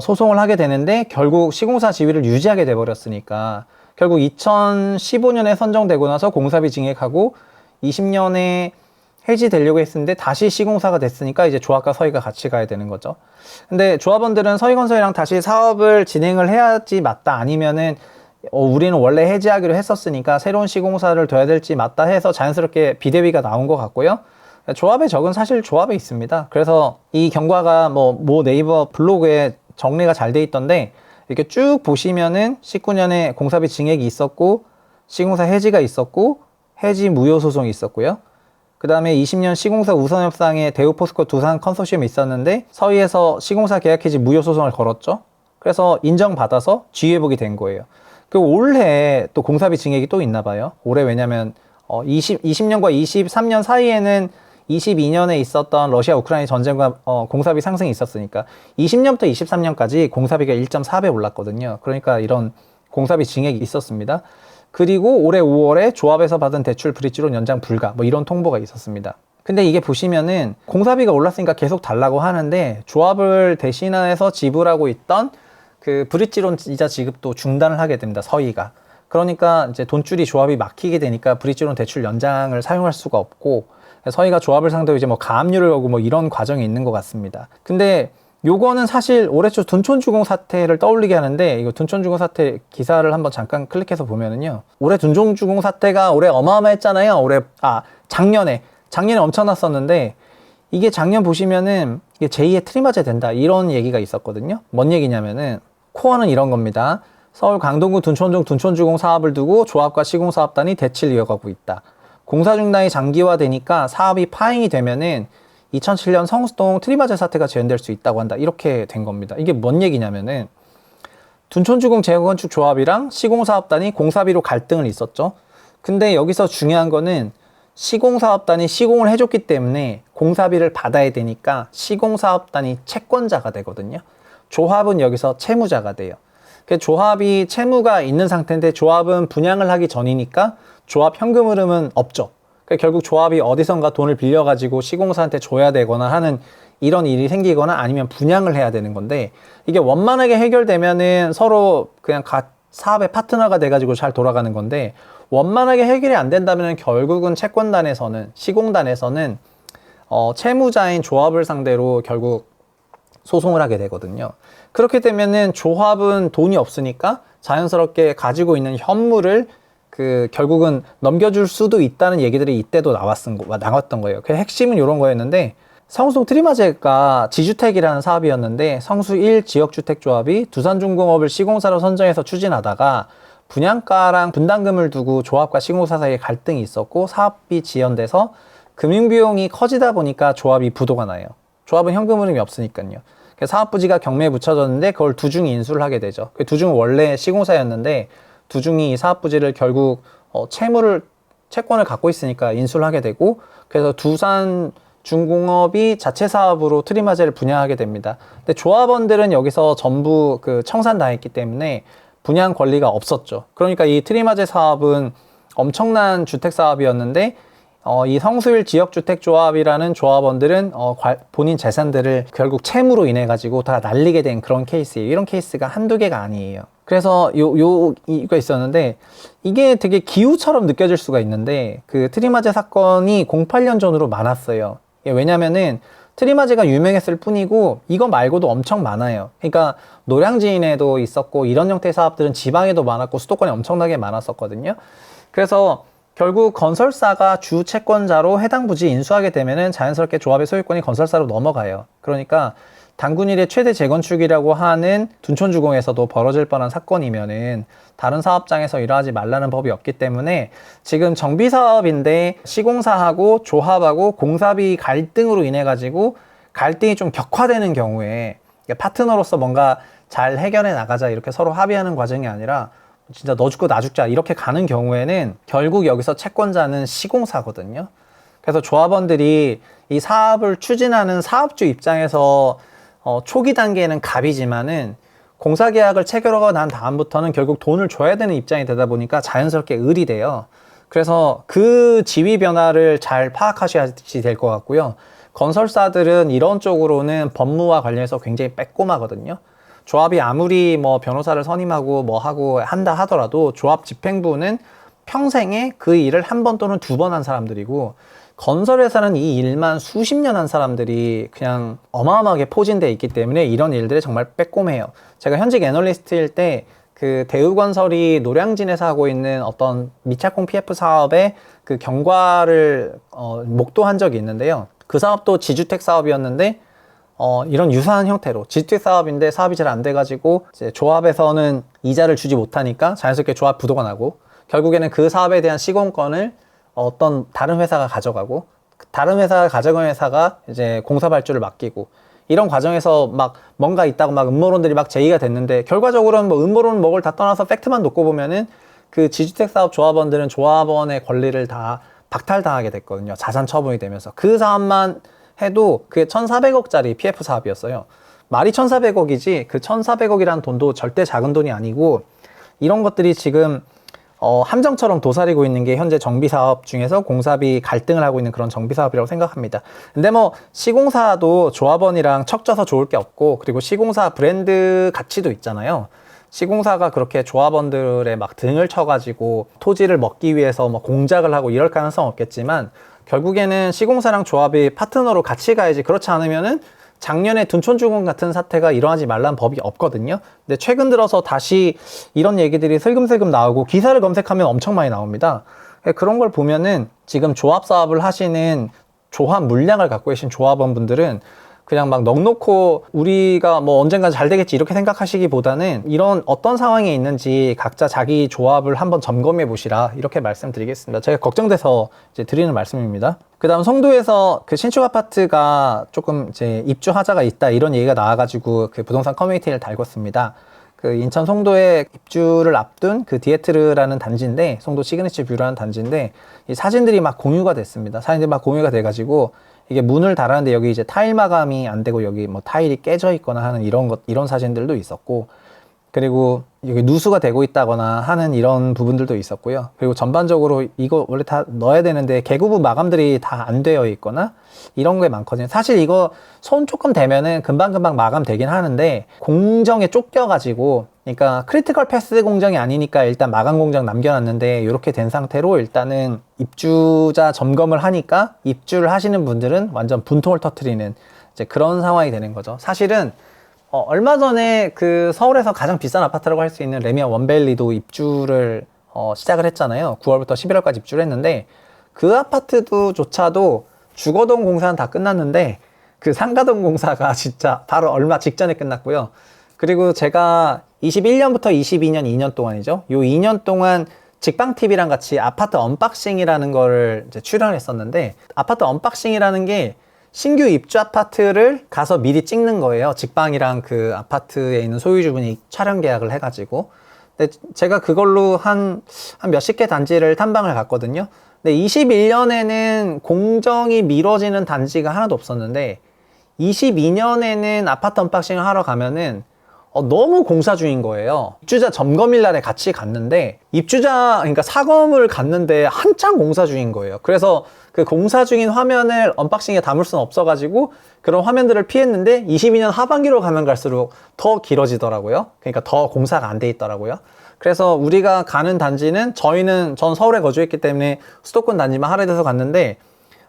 소송을 하게 되는데 결국 시공사 지위를 유지하게 돼버렸으니까 결국 2015년에 선정되고 나서 공사비 증액하고 20년에 해지되려고 했는데 다시 시공사가 됐으니까 이제 조합과 서희가 같이 가야 되는 거죠. 근데 조합원들은 서희건설이랑 다시 사업을 진행을 해야지 맞다 아니면은 우리는 원래 해지하기로 했었으니까 새로운 시공사를 둬야 될지 맞다 해서 자연스럽게 비대위가 나온 것 같고요. 조합의 적은 사실 조합에 있습니다. 그래서 이 경과가 모 네이버 블로그에 정리가 잘 돼 있던데, 이렇게 쭉 보시면은 19년에 공사비 증액이 있었고, 시공사 해지가 있었고, 해지 무효 소송이 있었고요. 그 다음에 20년 시공사 우선협상에 대우포스코 두산 컨소시엄이 있었는데, 서희에서 시공사 계약 해지 무효 소송을 걸었죠. 그래서 인정받아서 G회복이 된 거예요. 그리고 올해 또 공사비 증액이 또 있나 봐요. 올해 왜냐면 20년과 23년 사이에는 22년에 있었던 러시아 우크라이나 전쟁과 공사비 상승이 있었으니까 20년부터 23년까지 공사비가 1.4배 올랐거든요. 그러니까 이런 공사비 증액이 있었습니다. 그리고 올해 5월에 조합에서 받은 대출 브릿지론 연장 불가, 이런 통보가 있었습니다. 근데 이게 보시면은 공사비가 올랐으니까 계속 달라고 하는데, 조합을 대신해서 지불하고 있던 그 브릿지론 이자 지급도 중단을 하게 됩니다, 서희가. 그러니까 이제 돈줄이 조합이 막히게 되니까 브릿지론 대출 연장을 사용할 수가 없고, 서희가 조합을 상대로 이제 가압류를 하고 이런 과정이 있는 것 같습니다. 근데 요거는 사실 올해 초 둔촌주공 사태를 떠올리게 하는데, 이거 둔촌주공 사태 기사를 한번 잠깐 클릭해서 보면은요, 올해 둔촌주공 사태가 올해 어마어마했잖아요. 작년에 엄청났었는데, 이게 작년 보시면은 이게 제2의 트리마제 된다, 이런 얘기가 있었거든요. 뭔 얘기냐면은 코어는 이런 겁니다. 서울 강동구 둔촌중 둔촌주공 사업을 두고 조합과 시공사업단이 대치를 이어가고 있다. 공사 중단이 장기화되니까 사업이 파행이 되면은 2007년 성수동 트리마제 사태가 재현될 수 있다고 한다, 이렇게 된 겁니다. 이게 뭔 얘기냐면은 둔촌주공 재건축 조합이랑 시공사업단이 공사비로 갈등을 있었죠. 근데 여기서 중요한 거는 시공사업단이 시공을 해줬기 때문에 공사비를 받아야 되니까 시공사업단이 채권자가 되거든요. 조합은 여기서 채무자가 돼요. 조합이 채무가 있는 상태인데 조합은 분양을 하기 전이니까 조합 현금 흐름은 없죠. 결국 조합이 어디선가 돈을 빌려가지고 시공사한테 줘야 되거나 하는 이런 일이 생기거나 아니면 분양을 해야 되는 건데, 이게 원만하게 해결되면은 서로 그냥 사업의 파트너가 돼가지고 잘 돌아가는 건데, 원만하게 해결이 안 된다면 결국은 채권단에서는, 시공단에서는 채무자인 조합을 상대로 결국 소송을 하게 되거든요. 그렇게 되면은 조합은 돈이 없으니까 자연스럽게 가지고 있는 현물을 결국은 넘겨줄 수도 있다는 얘기들이 이때도 나왔던 거예요. 그 핵심은 이런 거였는데, 성수동 트리마제가 지주택이라는 사업이었는데, 성수 1 지역주택조합이 두산중공업을 시공사로 선정해서 추진하다가 분양가랑 분담금을 두고 조합과 시공사 사이에 갈등이 있었고, 사업비 지연돼서 금융비용이 커지다 보니까 조합이 부도가 나요. 조합은 현금 흐름이 없으니까요. 사업부지가 경매에 붙여졌는데 그걸 두중이 인수를 하게 되죠. 두중은 원래 시공사였는데 두중이 이 사업부지를 결국 채권을 갖고 있으니까 인수를 하게 되고, 그래서 두산중공업이 자체 사업으로 트리마제를 분양하게 됩니다. 근데 조합원들은 여기서 전부 청산당했기 때문에 분양 권리가 없었죠. 그러니까 이 트리마제 사업은 엄청난 주택 사업이었는데, 이 성수일 지역주택조합이라는 조합원들은 본인 재산들을 결국 채무로 인해 가지고 다 날리게 된 그런 케이스예요. 이런 케이스가 한두 개가 아니에요. 그래서 이거 있었는데, 이게 되게 기우처럼 느껴질 수가 있는데, 트리마제 사건이 08년 전으로 많았어요. 왜냐면은 트리마제가 유명했을 뿐이고 이거 말고도 엄청 많아요. 그러니까 노량진에도 있었고, 이런 형태의 사업들은 지방에도 많았고 수도권에 엄청나게 많았었거든요. 그래서 결국 건설사가 주 채권자로 해당 부지 인수하게 되면은 자연스럽게 조합의 소유권이 건설사로 넘어가요. 그러니까 단군 일의 최대 재건축이라고 하는 둔촌주공에서도 벌어질 뻔한 사건이면은 다른 사업장에서 일하지 말라는 법이 없기 때문에, 지금 정비사업인데 시공사하고 조합하고 공사비 갈등으로 인해 가지고 갈등이 좀 격화되는 경우에 파트너로서 뭔가 잘 해결해 나가자, 이렇게 서로 합의하는 과정이 아니라 진짜 너 죽고 나 죽자 이렇게 가는 경우에는 결국 여기서 채권자는 시공사거든요. 그래서 조합원들이 이 사업을 추진하는 사업주 입장에서 초기 단계에는 갑이지만은 공사계약을 체결하고 난 다음부터는 결국 돈을 줘야 되는 입장이 되다 보니까 자연스럽게 을이 돼요. 그래서 그 지위 변화를 잘 파악하셔야지 될 것 같고요. 건설사들은 이런 쪽으로는 법무와 관련해서 굉장히 빼꼼하거든요. 조합이 아무리 변호사를 선임하고 하고 한다 하더라도 조합 집행부는 평생에 그 일을 한 번 또는 두 번 한 사람들이고, 건설회사는 이 일만 수십 년 한 사람들이 그냥 어마어마하게 포진되어 있기 때문에 이런 일들이 정말 빼꼼해요. 제가 현직 애널리스트일 때 그 대우건설이 노량진에서 하고 있는 어떤 미착공 PF 사업의 그 경과를 목도한 적이 있는데요. 그 사업도 지주택 사업이었는데 이런 유사한 형태로 지주택 사업인데 사업이 잘 안 돼가지고 이제 조합에서는 이자를 주지 못하니까 자연스럽게 조합 부도가 나고, 결국에는 그 사업에 대한 시공권을 어떤 다른 회사가 가져가고, 다른 회사가 가져간 회사가 이제 공사 발주를 맡기고, 이런 과정에서 막 뭔가 있다고 막 음모론들이 막 제기가 됐는데, 결과적으로는 뭐 음모론 뭐를 다 떠나서 팩트만 놓고 보면은 그 지주택 사업 조합원들은 조합원의 권리를 다 박탈당하게 됐거든요. 자산 처분이 되면서. 그 사업만 해도 그게 1,400억짜리 PF 사업이었어요. 말이 1,400억이지 그 1,400억이라는 돈도 절대 작은 돈이 아니고, 이런 것들이 지금 함정처럼 도사리고 있는 게 현재 정비사업 중에서 공사비 갈등을 하고 있는 그런 정비사업이라고 생각합니다. 근데 뭐 시공사도 조합원이랑 척져서 좋을 게 없고, 그리고 시공사 브랜드 가치도 있잖아요. 시공사가 그렇게 조합원들의 막 등을 쳐가지고 토지를 먹기 위해서 뭐 공작을 하고 이럴 가능성 없겠지만, 결국에는 시공사랑 조합이 파트너로 같이 가야지, 그렇지 않으면은 작년에 둔촌주공 같은 사태가 일어나지 말라는 법이 없거든요. 근데 최근 들어서 다시 이런 얘기들이 슬금슬금 나오고, 기사를 검색하면 엄청 많이 나옵니다. 그런 걸 보면은 지금 조합 사업을 하시는 조합 물량을 갖고 계신 조합원분들은 그냥 막 넋놓고 우리가 뭐 언젠가 잘 되겠지 이렇게 생각하시기보다는, 이런 어떤 상황에 있는지 각자 자기 조합을 한번 점검해 보시라, 이렇게 말씀드리겠습니다. 제가 걱정돼서 이제 드리는 말씀입니다. 그 다음 송도에서 그 신축 아파트가 조금 이제 입주 하자가 있다, 이런 얘기가 나와가지고 그 부동산 커뮤니티를 달궜습니다. 그 인천 송도에 입주를 앞둔 그 디에트르라는 단지인데, 송도 시그니처 뷰라는 단지인데, 이 사진들이 막 공유가 됐습니다. 사진들이 막 공유가 돼가지고, 이게 문을 달았는데 여기 이제 타일 마감이 안 되고 여기 뭐 타일이 깨져 있거나 하는 이런 사진들도 있었고, 그리고 여기 누수가 되고 있다거나 하는 이런 부분들도 있었고요. 그리고 전반적으로 이거 원래 다 넣어야 되는데 개구부 마감들이 다 안 되어 있거나 이런 게 많거든요. 사실 이거 손 조금 대면은 금방금방 마감되긴 하는데, 공정에 쫓겨가지고, 그러니까 크리티컬 패스 공정이 아니니까 일단 마감 공정 남겨놨는데, 이렇게 된 상태로 일단은 입주자 점검을 하니까 입주를 하시는 분들은 완전 분통을 터트리는 이제 그런 상황이 되는 거죠. 사실은 얼마 전에 그 서울에서 가장 비싼 아파트라고 할 수 있는 레미안 원밸리도 입주를 시작을 했잖아요. 9월부터 11월까지 입주를 했는데, 그 아파트조차도 주거동 공사는 다 끝났는데 그 상가동 공사가 진짜 바로 얼마 직전에 끝났고요. 그리고 제가 21년부터 22년 2년 동안이죠. 요 2년 동안 직방TV랑 같이 아파트 언박싱이라는 거를 이제 출연을 했었는데, 아파트 언박싱이라는 게 신규 입주 아파트를 가서 미리 찍는 거예요. 직방이랑 그 아파트에 있는 소유주분이 촬영 계약을 해가지고. 근데 제가 그걸로 한 몇십 개 단지를 탐방을 갔거든요. 근데 21년에는 공정이 미뤄지는 단지가 하나도 없었는데, 22년에는 아파트 언박싱을 하러 가면은 너무 공사 중인 거예요. 입주자 점검일 날에 같이 갔는데, 그러니까 사검을 갔는데 한창 공사 중인 거예요. 그래서 그 공사 중인 화면을 언박싱에 담을 수는 없어가지고 그런 화면들을 피했는데, 22년 하반기로 가면 갈수록 더 길어지더라고요. 그러니까 더 공사가 안 돼 있더라고요. 그래서 우리가 가는 단지는, 전 서울에 거주했기 때문에 수도권 단지만 할애돼서 갔는데,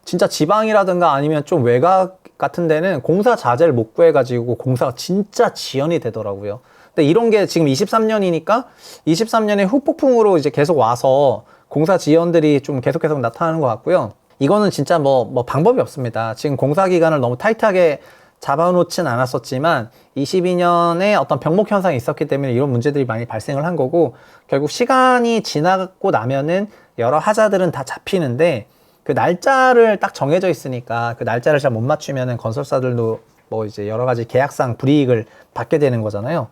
진짜 지방이라든가 아니면 좀 외곽 같은 데는 공사 자재를 못 구해가지고 공사가 진짜 지연이 되더라고요. 근데 이런 게 지금 23년이니까 23년에 후폭풍으로 이제 계속 와서 공사 지연들이 좀 계속 나타나는 것 같고요. 이거는 진짜 뭐 방법이 없습니다. 지금 공사 기간을 너무 타이트하게 잡아놓진 않았었지만 22년에 어떤 병목 현상이 있었기 때문에 이런 문제들이 많이 발생을 한 거고, 결국 시간이 지나고 나면은 여러 하자들은 다 잡히는데, 그 날짜를 딱 정해져 있으니까 그 날짜를 잘 못 맞추면은 건설사들도 뭐 이제 여러 가지 계약상 불이익을 받게 되는 거잖아요.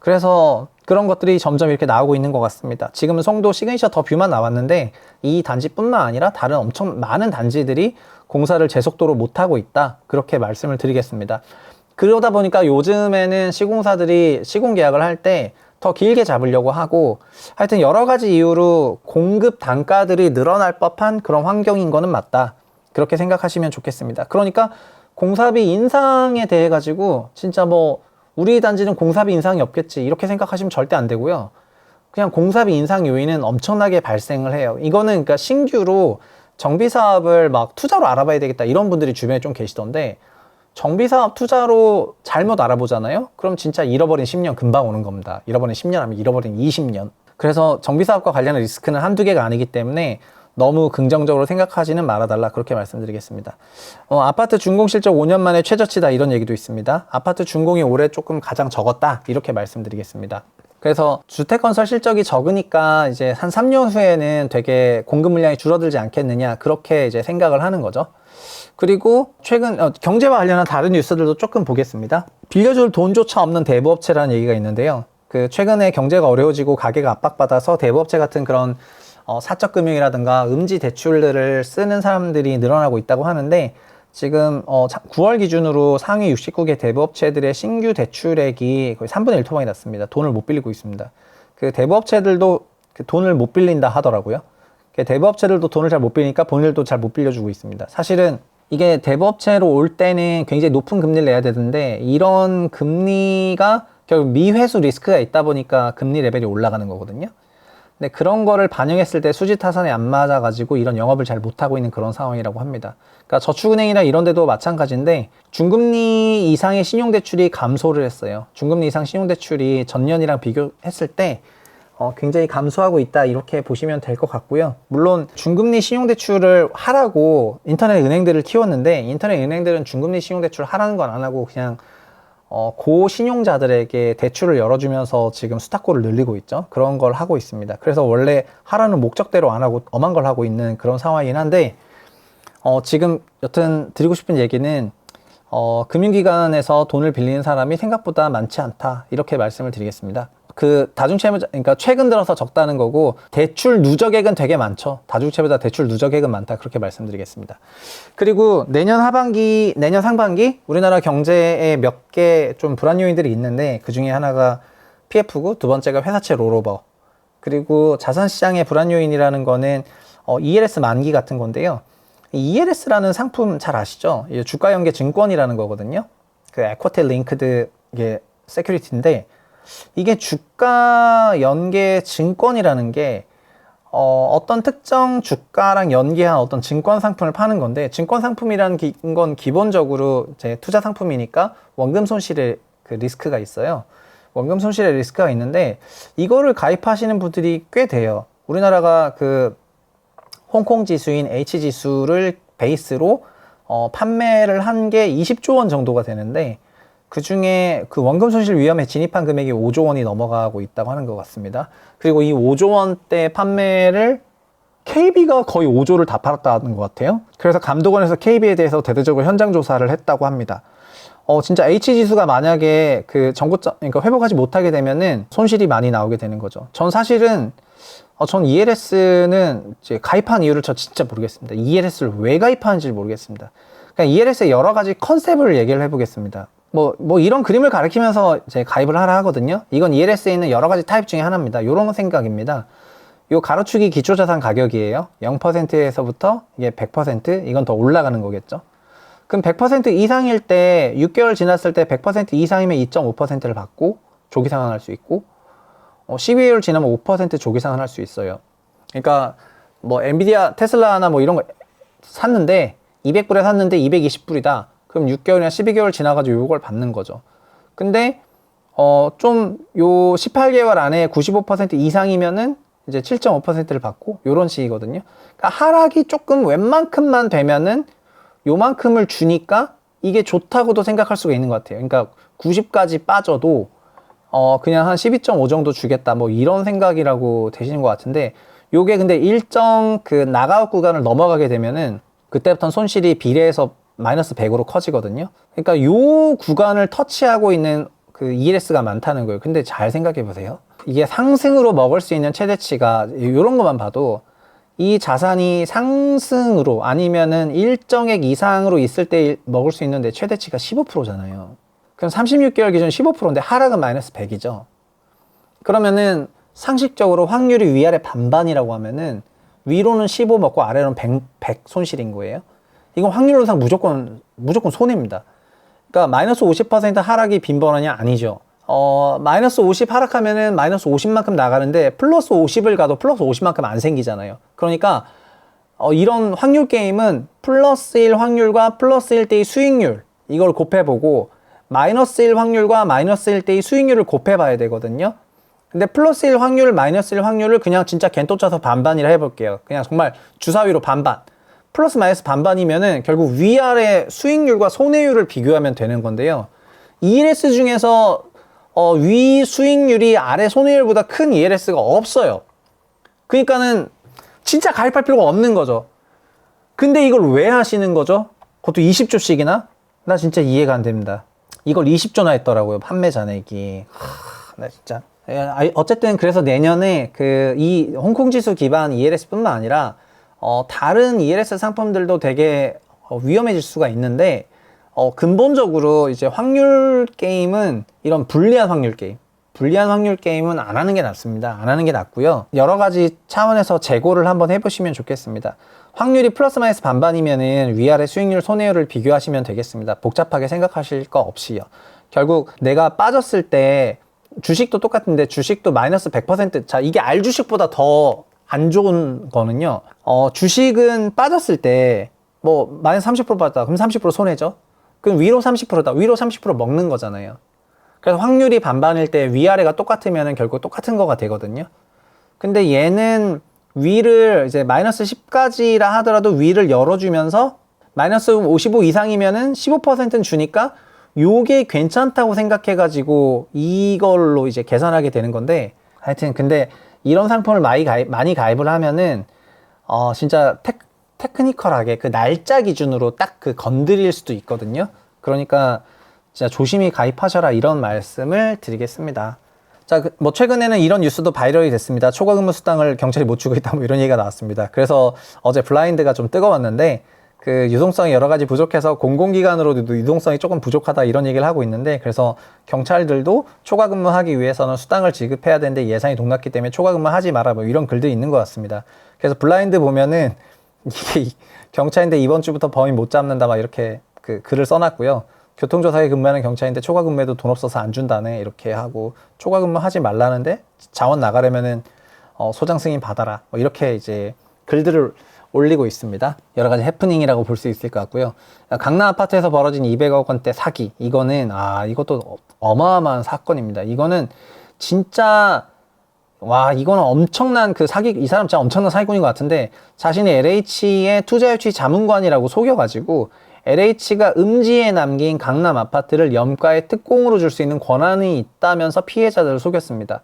그래서 그런 것들이 점점 이렇게 나오고 있는 것 같습니다. 지금은 송도 시그니처 더 뷰만 나왔는데, 이 단지뿐만 아니라 다른 엄청 많은 단지들이 공사를 제속도로 못하고 있다, 그렇게 말씀을 드리겠습니다. 그러다 보니까 요즘에는 시공사들이 시공 계약을 할 때 더 길게 잡으려고 하고, 하여튼 여러 가지 이유로 공급 단가들이 늘어날 법한 그런 환경인 거는 맞다, 그렇게 생각하시면 좋겠습니다. 그러니까 공사비 인상에 대해 가지고 진짜 뭐 우리 단지는 공사비 인상이 없겠지 이렇게 생각하시면 절대 안 되고요. 그냥 공사비 인상 요인은 엄청나게 발생을 해요. 이거는 그러니까 신규로 정비 사업을 막 투자로 알아봐야 되겠다 이런 분들이 주변에 좀 계시던데, 정비사업 투자로 잘못 알아보잖아요? 그럼 진짜 잃어버린 10년 금방 오는 겁니다. 잃어버린 10년 하면 잃어버린 20년. 그래서 정비사업과 관련한 리스크는 한두 개가 아니기 때문에 너무 긍정적으로 생각하지는 말아달라, 그렇게 말씀드리겠습니다. 아파트 준공 실적 5년 만에 최저치다, 이런 얘기도 있습니다. 아파트 준공이 올해 조금 가장 적었다, 이렇게 말씀드리겠습니다. 그래서 주택건설 실적이 적으니까 이제 한 3년 후에는 되게 공급 물량이 줄어들지 않겠느냐, 그렇게 이제 생각을 하는 거죠. 그리고 최근 경제와 관련한 다른 뉴스들도 조금 보겠습니다. 빌려줄 돈조차 없는 대부업체라는 얘기가 있는데요. 그 최근에 경제가 어려워지고 가게가 압박받아서 대부업체 같은 그런 사적금융이라든가 음지 대출들을 쓰는 사람들이 늘어나고 있다고 하는데, 지금 9월 기준으로 상위 69개 대부업체들의 신규 대출액이 거의 3분의 1 토막이 났습니다. 돈을 못 빌리고 있습니다. 그 대부업체들도 그 돈을 못 빌린다 하더라고요. 대부업체들도 돈을 잘 못 빌리니까 본인들도 잘 못 빌려주고 있습니다. 사실은 이게 대부업체로 올 때는 굉장히 높은 금리를 내야 되는데, 이런 금리가 결국 미회수 리스크가 있다 보니까 금리 레벨이 올라가는 거거든요. 근데 그런 거를 반영했을 때 수지 타산에 안 맞아가지고 이런 영업을 잘 못하고 있는 그런 상황이라고 합니다. 그러니까 저축은행이나 이런 데도 마찬가지인데, 중금리 이상의 신용대출이 감소를 했어요. 중금리 이상 신용대출이 전년이랑 비교했을 때 굉장히 감소하고 있다, 이렇게 보시면 될 것 같고요. 물론 중금리 신용대출을 하라고 인터넷 은행들을 키웠는데, 인터넷 은행들은 중금리 신용대출을 하라는 건 안 하고 그냥 고신용자들에게 대출을 열어주면서 지금 수탁고를 늘리고 있죠. 그런 걸 하고 있습니다. 그래서 원래 하라는 목적대로 안 하고 엄한 걸 하고 있는 그런 상황이긴 한데, 지금 여튼 드리고 싶은 얘기는 금융기관에서 돈을 빌리는 사람이 생각보다 많지 않다, 이렇게 말씀을 드리겠습니다. 그 다중채무자, 그러니까 최근 들어서 적다는 거고, 대출 누적액은 되게 많죠. 다중채무자 대출 누적액은 많다, 그렇게 말씀드리겠습니다. 그리고 내년 하반기, 내년 상반기 우리나라 경제에 몇 개 좀 불안 요인들이 있는데, 그 중에 하나가 PF고, 두 번째가 회사채 롤오버, 그리고 자산시장의 불안 요인이라는 거는 ELS 만기 같은 건데요. ELS라는 상품 잘 아시죠? 주가 연계 증권이라는 거거든요. 그 에쿼티 링크드 이게 세큐리티인데, 이게 주가 연계 증권이라는 게 어떤 특정 주가랑 연계한 어떤 증권 상품을 파는 건데, 증권 상품이라는 건 기본적으로 이제 투자 상품이니까 원금 손실의 그 리스크가 있어요. 원금 손실의 리스크가 있는데, 이거를 가입하시는 분들이 꽤 돼요. 우리나라가 그 홍콩 지수인 H 지수를 베이스로 판매를 한 게 20조 원 정도가 되는데, 그 중에 그 원금 손실 위험에 진입한 금액이 5조 원이 넘어가고 있다고 하는 것 같습니다. 그리고 이 5조 원대 판매를 KB가 거의 5조를 다 팔았다는 것 같아요. 그래서 감독원에서 KB에 대해서 대대적으로 현장 조사를 했다고 합니다. 진짜 H지수가 만약에 그 정고점, 그러니까 회복하지 못하게 되면은 손실이 많이 나오게 되는 거죠. 전 사실은 전 ELS는 이제 가입한 이유를 저 진짜 모르겠습니다. ELS를 왜 가입하는지 모르겠습니다. 그냥 ELS의 여러 가지 컨셉을 얘기를 해보겠습니다. 뭐 이런 그림을 가리키면서 이제 가입을 하라 하거든요. 이건 ELS에 있는 여러 가지 타입 중에 하나입니다. 이런 생각입니다. 요 가로축이 기초자산 가격이에요. 0%에서부터 이게 100%, 이건 더 올라가는 거겠죠. 그럼 100% 이상일 때 6개월 지났을 때 100% 이상이면 2.5%를 받고 조기 상환할 수 있고, 12개월 지나면 5% 조기 상환할 수 있어요. 그러니까 뭐 엔비디아, 테슬라나 뭐 이런 거 샀는데 200불에 샀는데 220불이다. 그럼 6개월이나 12개월 지나가지고 이걸 받는 거죠. 근데 좀 요 18개월 안에 95% 이상이면은 이제 7.5%를 받고, 요런 식이거든요. 그러니까 하락이 조금 웬만큼만 되면은 요만큼을 주니까 이게 좋다고도 생각할 수가 있는 것 같아요. 그러니까 90까지 빠져도 그냥 한 12.5 정도 주겠다, 뭐 이런 생각이라고 되시는 것 같은데, 요게 근데 일정 그 나가웃 구간을 넘어가게 되면은 그때부터는 손실이 비례해서 마이너스 100으로 커지거든요. 그러니까 요 구간을 터치하고 있는 그 ELS가 많다는 거예요. 근데 잘 생각해 보세요. 이게 상승으로 먹을 수 있는 최대치가 이런 것만 봐도, 이 자산이 상승으로 아니면은 일정액 이상으로 있을 때 먹을 수 있는데 최대치가 15%잖아요. 그럼 36개월 기준 15%인데 하락은 마이너스 100이죠. 그러면은 상식적으로 확률이 위아래 반반이라고 하면은 위로는 15 먹고 아래로는 100 손실인 거예요. 이건 확률로상 무조건 손해입니다. 그러니까 마이너스 50% 하락이 빈번하냐? 아니죠. 마이너스 50 하락하면은 마이너스 50만큼 나가는데, 플러스 50을 가도 플러스 50만큼 안 생기잖아요. 그러니까 이런 확률 게임은 플러스 1 확률과 플러스 1대의 수익률, 이걸 곱해보고 마이너스 1 확률과 마이너스 1대의 수익률을 곱해봐야 되거든요. 근데 플러스 1 확률, 마이너스 1 확률을 그냥 진짜 겐또 짜서 반반이라 해볼게요. 그냥 정말 주사위로 반반. 플러스 마이너스 반반이면은 결국 위아래 수익률과 손해율을 비교하면 되는 건데요. ELS 중에서 위 수익률이 아래 손해율보다 큰 ELS가 없어요. 그러니까는 진짜 가입할 필요가 없는 거죠. 근데 이걸 왜 하시는 거죠? 그것도 20조씩이나? 나 진짜 이해가 안 됩니다. 이걸 20조나 했더라고요. 판매 잔액이. 나 진짜. 어쨌든 그래서 내년에 이 홍콩 지수 기반 ELS뿐만 아니라 다른 ELS 상품들도 되게 위험해질 수가 있는데 근본적으로 이제 확률 게임은 이런 불리한 확률 게임은 안 하는 게 낫습니다. 안 하는 게 낫고요. 여러 가지 차원에서 재고를 한번 해보시면 좋겠습니다. 확률이 플러스 마이너스 반반이면은 위아래 수익률 손해율을 비교하시면 되겠습니다. 복잡하게 생각하실 거 없이요. 결국 내가 빠졌을 때 주식도 똑같은데 주식도 마이너스 100%, 자, 이게 R 주식보다 더 안 좋은 거는요. 주식은 빠졌을 때 뭐 마이너스 30% 빠졌다. 그럼 30% 손해죠. 그럼 위로 30%다. 위로 30% 먹는 거잖아요. 그래서 확률이 반반일 때 위아래가 똑같으면 결국 똑같은 거가 되거든요. 근데 얘는 위를 이제 마이너스 10까지라 하더라도 위를 열어주면서 마이너스 55 이상이면은 15%는 주니까 요게 괜찮다고 생각해가지고 이걸로 이제 계산하게 되는 건데, 하여튼 근데 이런 상품을 많이 가입을 하면은 진짜 테크니컬하게 그 날짜 기준으로 딱 건드릴 수도 있거든요. 그러니까 진짜 조심히 가입하셔라, 이런 말씀을 드리겠습니다. 자, 뭐 최근에는 이런 뉴스도 바이럴이 됐습니다. 초과 근무 수당을 경찰이 못 주고 있다, 뭐 이런 얘기가 나왔습니다. 그래서 어제 블라인드가 좀 뜨거웠는데 그 유동성이 여러 가지 부족해서 공공기관으로도 유동성이 조금 부족하다, 이런 얘기를 하고 있는데, 그래서 경찰들도 초과 근무하기 위해서는 수당을 지급해야 되는데 예산이 동났기 때문에 초과 근무하지 마라, 뭐 이런 글들이 있는 것 같습니다. 그래서 블라인드 보면은 이게 경찰인데 이번 주부터 범인 못 잡는다, 막 이렇게 글을 써놨고요. 교통조사에 근무하는 경찰인데 초과 근무에도 돈 없어서 안 준다네, 이렇게 하고, 초과 근무 하지 말라는데 자원 나가려면은 소장 승인 받아라, 뭐 이렇게 이제 글들을 올리고 있습니다. 여러 가지 해프닝이라고 볼 수 있을 것 같고요. 강남 아파트에서 벌어진 200억 원대 사기, 이거는 이것도 어마어마한 사건입니다. 이거는 진짜 이거는 엄청난 사기, 이 사람 진짜 엄청난 사기꾼인 것 같은데, 자신이 LH의 투자유치 자문관이라고 속여가지고 LH가 음지에 남긴 강남 아파트를 염가의 특공으로 줄 수 있는 권한이 있다면서 피해자들을 속였습니다.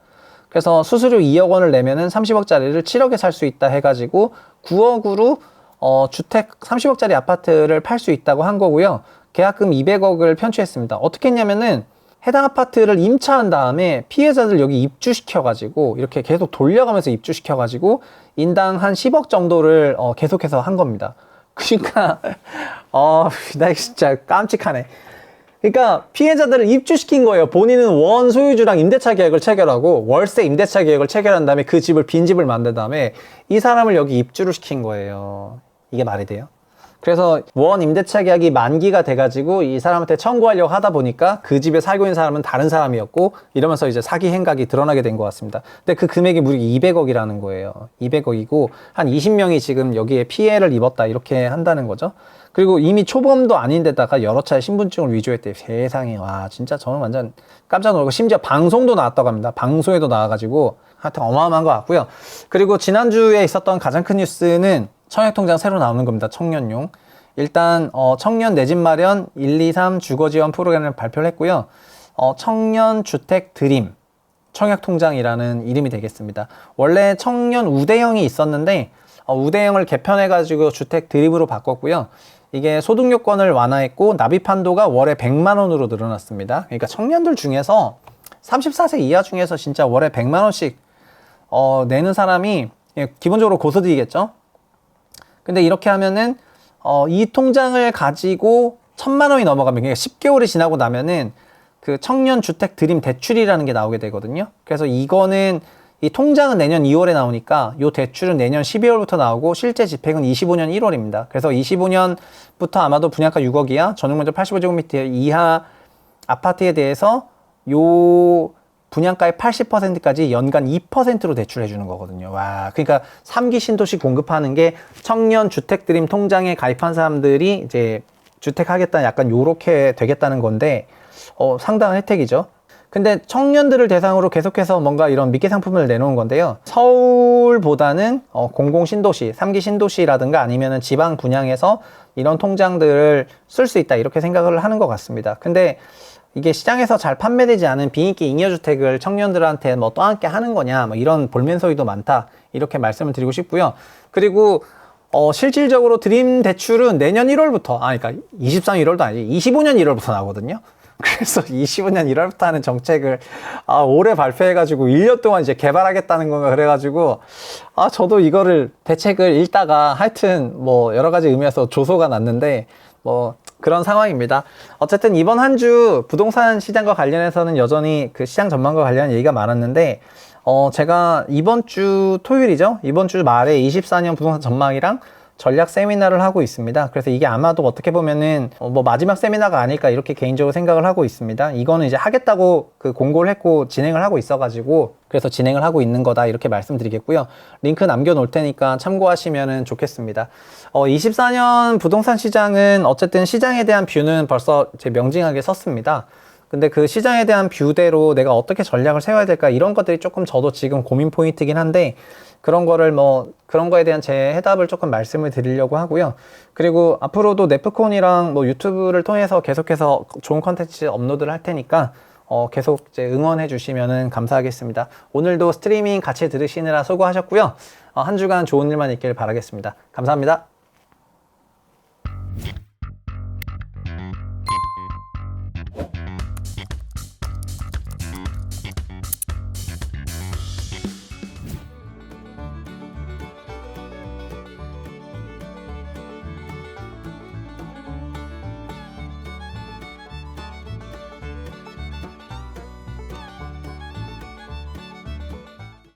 그래서 수수료 2억 원을 내면은 30억짜리를 7억에 살 수 있다 해가지고 9억으로 주택 30억짜리 아파트를 팔 수 있다고 한 거고요. 계약금 200억을 편취했습니다. 어떻게 했냐면은 해당 아파트를 임차한 다음에 피해자들 여기 입주시켜가지고 이렇게 계속 돌려가면서 입주시켜가지고 인당 한 10억 정도를 계속해서 한 겁니다. 그러니까 나 진짜 깜찍하네. 그러니까 피해자들을 입주시킨 거예요. 본인은 원 소유주랑 임대차 계약을 체결하고 월세 임대차 계약을 체결한 다음에 그 집을 빈집을 만든 다음에 이 사람을 여기 입주를 시킨 거예요. 이게 말이 돼요? 그래서 원 임대차 계약이 만기가 돼가지고 이 사람한테 청구하려고 하다 보니까 그 집에 살고 있는 사람은 다른 사람이었고, 이러면서 이제 사기 행각이 드러나게 된 것 같습니다. 근데 그 금액이 무려 200억이라는 거예요. 200억이고 한 20명이 지금 여기에 피해를 입었다, 이렇게 한다는 거죠. 그리고 이미 초범도 아닌데다가 여러 차례 신분증을 위조했대요. 세상에, 진짜 저는 완전 깜짝 놀라고, 심지어 방송도 나왔다고 합니다. 방송에도 나와가지고 하여튼 어마어마한 것 같고요. 그리고 지난주에 있었던 가장 큰 뉴스는 청약통장 새로 나오는 겁니다. 청년용. 일단 청년 내 집 마련 1, 2, 3 주거지원 프로그램을 발표를 했고요. 청년 주택 드림 청약통장이라는 이름이 되겠습니다. 원래 청년 우대형이 있었는데 우대형을 개편해가지고 주택 드림으로 바꿨고요. 이게 소득 요건을 완화했고 납입 한도가 월에 100만 원으로 늘어났습니다. 그러니까 청년들 중에서 34세 이하 중에서 진짜 월에 100만 원씩 내는 사람이 기본적으로 고소득이겠죠. 근데 이렇게 하면은 이 통장을 가지고 1000만 원이 넘어가면, 그러니까 10개월이 지나고 나면은 그 청년 주택 드림 대출이라는 게 나오게 되거든요. 그래서 이거는, 이 통장은 내년 2월에 나오니까 요 대출은 내년 12월부터 나오고 실제 집행은 25년 1월입니다. 그래서 25년부터 아마도 분양가 6억 이하, 전용면적 85제곱미터 이하 아파트에 대해서 요 분양가의 80%까지 연간 2%로 대출해 주는 거거든요. 그러니까 3기 신도시 공급하는 게 청년 주택 드림 통장에 가입한 사람들이 이제 주택 하겠다 약간 요렇게 되겠다는 건데 상당한 혜택이죠. 근데 청년들을 대상으로 계속해서 뭔가 이런 미끼 상품을 내놓은 건데요. 서울보다는 공공 신도시, 3기 신도시라든가 아니면은 지방 분양에서 이런 통장들을 쓸 수 있다 이렇게 생각을 하는 것 같습니다. 근데 이게 시장에서 잘 판매되지 않은 비인기 잉여주택을 청년들한테 뭐 또 함께 하는 거냐 뭐 이런 볼멘 소리도 많다 이렇게 말씀을 드리고 싶고요. 그리고 실질적으로 드림 대출은 내년 1월부터 그러니까 23 1월도 아니지 25년 1월부터 나거든요. 그래서 25년 1월부터 하는 정책을 올해 발표해가지고 1년 동안 이제 개발하겠다는 건가 그래가지고 저도 이거를 대책을 읽다가 하여튼 뭐 여러 가지 의미에서 조소가 났는데 뭐 그런 상황입니다. 어쨌든 이번 한 주 부동산 시장과 관련해서는 여전히 그 시장 전망과 관련한 얘기가 많았는데 제가 이번 주 토요일이죠. 이번 주 말에 24년 부동산 전망이랑 전략 세미나를 하고 있습니다. 그래서 이게 아마도 어떻게 보면은 뭐 마지막 세미나가 아닐까 이렇게 개인적으로 생각을 하고 있습니다. 이거는 이제 하겠다고 그 공고를 했고 진행을 하고 있어가지고 그래서 진행을 하고 있는 거다 이렇게 말씀드리겠고요. 링크 남겨놓을 테니까 참고하시면 좋겠습니다. 24년 부동산 시장은 어쨌든 시장에 대한 뷰는 벌써 제 명징하게 섰습니다. 근데 그 시장에 대한 뷰대로 내가 어떻게 전략을 세워야 될까 이런 것들이 조금 저도 지금 고민 포인트긴 한데 그런 거에 대한 제 해답을 조금 말씀을 드리려고 하고요. 그리고 앞으로도 네프콘이랑 뭐 유튜브를 통해서 계속해서 좋은 컨텐츠 업로드를 할 테니까 계속 이제 응원해 주시면 감사하겠습니다. 오늘도 스트리밍 같이 들으시느라 수고하셨고요. 한 주간 좋은 일만 있길 바라겠습니다. 감사합니다.